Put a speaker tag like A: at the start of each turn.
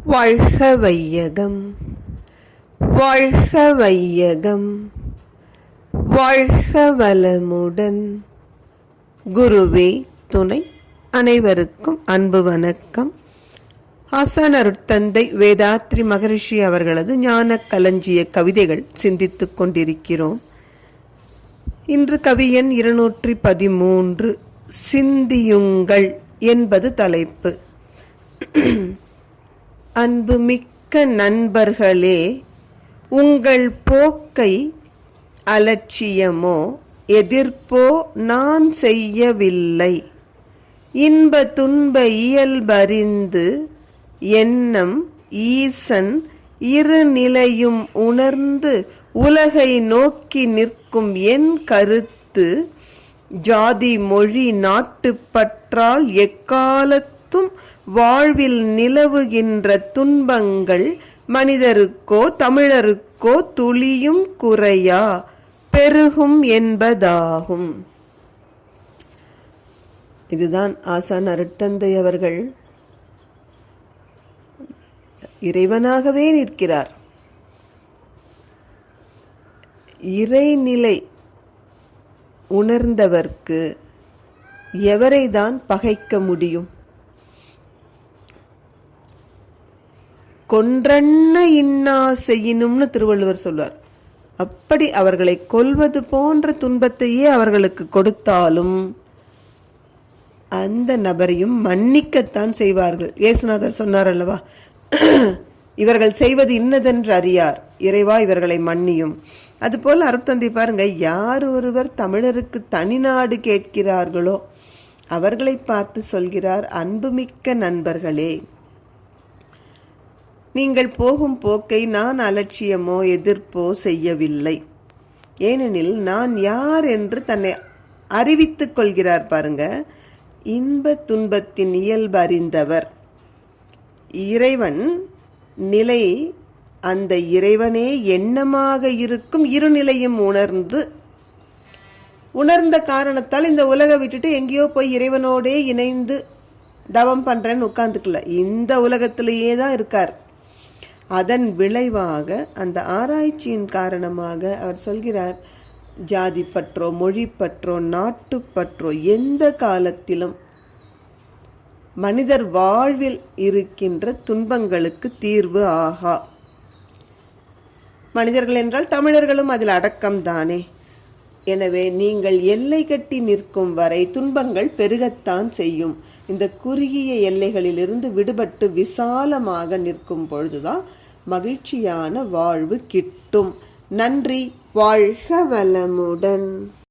A: வாழ்க வையகம், வாழ்க வையகம், வாழ்க வளமுடன். குருவே துணை. அனைவருக்கும் அன்பு வணக்கம். ஆசான் அருட்தந்தை வேதாத்ரி மகரிஷி அவர்களது ஞான களஞ்சிய கவிதைகள் சிந்தித்துக் கொண்டிருக்கிறோம். இன்று கவி எண் 213 சிந்தியுங்கள் என்பது தலைப்பு. அன்புமிக்க நண்பர்களே, உங்கள் போக்கை அலட்சியமோ எதிர்ப்போ நான் செய்யவில்லை. இன்ப துன்ப இயல்பறிந்து எண்ணம் ஈசன் இருநிலையும் உணர்ந்து உலகை நோக்கி நிற்கும் என் கருத்து, ஜாதி மொழி நாட்டுப்பற்றால் எக்காலத்தும் வாழ்வில் நிலவுகின்ற துன்பங்கள் மனிதருக்கோ தமிழருக்கோ துளியும் குறையா பெருகும் என்பதாகும். இதுதான் ஆசான் அருட்தந்தை அவர்கள் இறைவனாகவே நிற்கிறார். இறைநிலை உணர்ந்தவர்க்கு எவரைதான் பகைக்க முடியும்? கொன்றன்ன இன்னா செய்யினும்னு திருவள்ளுவர் சொல்வார். அப்படி அவர்களை கொல்வது போன்ற துன்பத்தையே அவர்களுக்கு கொடுத்தாலும் அந்த நபரையும் மன்னிக்கத்தான் செய்வார்கள். இயேசுநாதர் சொன்னார் அல்லவா, இவர்கள் செய்வது இன்னதென்று அறியார், இறைவா இவர்களை மன்னியும். அதுபோல் அருட்தந்தை பாருங்க, யார் ஒருவர் தமிழருக்கு தனிநாடு கேட்கிறார்களோ அவர்களை பார்த்து சொல்கிறார், அன்புமிக்க நண்பர்களே, நீங்கள் போகும் போக்கை நான் அலட்சியமோ எதிர்ப்போ செய்யவில்லை. ஏனெனில் நான் யார் என்று தன்னை அறிவித்துக் கொள்கிறார். பாருங்க, இன்ப துன்பத்தின் இயல்பு அறிந்தவர். இறைவன் நிலை, அந்த இறைவனே எண்ணமாக இருக்கும் இருநிலையும் உணர்ந்த காரணத்தால் இந்த உலகை விட்டுட்டு எங்கேயோ போய் இறைவனோடே இணைந்து தவம் பண்றேன்னு உட்கார்ந்துக்கல, இந்த உலகத்திலேயே தான் இருக்கார். அதன் விளைவாக அந்த ஆராய்ச்சியின் காரணமாக அவர் சொல்கிறார், ஜாதி பற்றோ மொழி பற்றோ நாட்டுப்பற்றோ எந்த காலத்திலும் மனிதர் வாழ்வில் இருக்கின்ற துன்பங்களுக்கு தீர்வு ஆகா. மனிதர்கள் என்றால் தமிழர்களும் அதில் அடக்கம் தானே. எனவே நீங்கள் எல்லை கட்டி நிற்கும் வரை துன்பங்கள் பெருகத்தான் செய்யும். இந்த குறுகிய எல்லைகளிலிருந்து விடுபட்டு விசாலமாக நிற்கும் பொழுதுதான் மகிழ்ச்சியான வாழ்வு கிட்டும். நன்றி. வாழ்க வளமுடன்.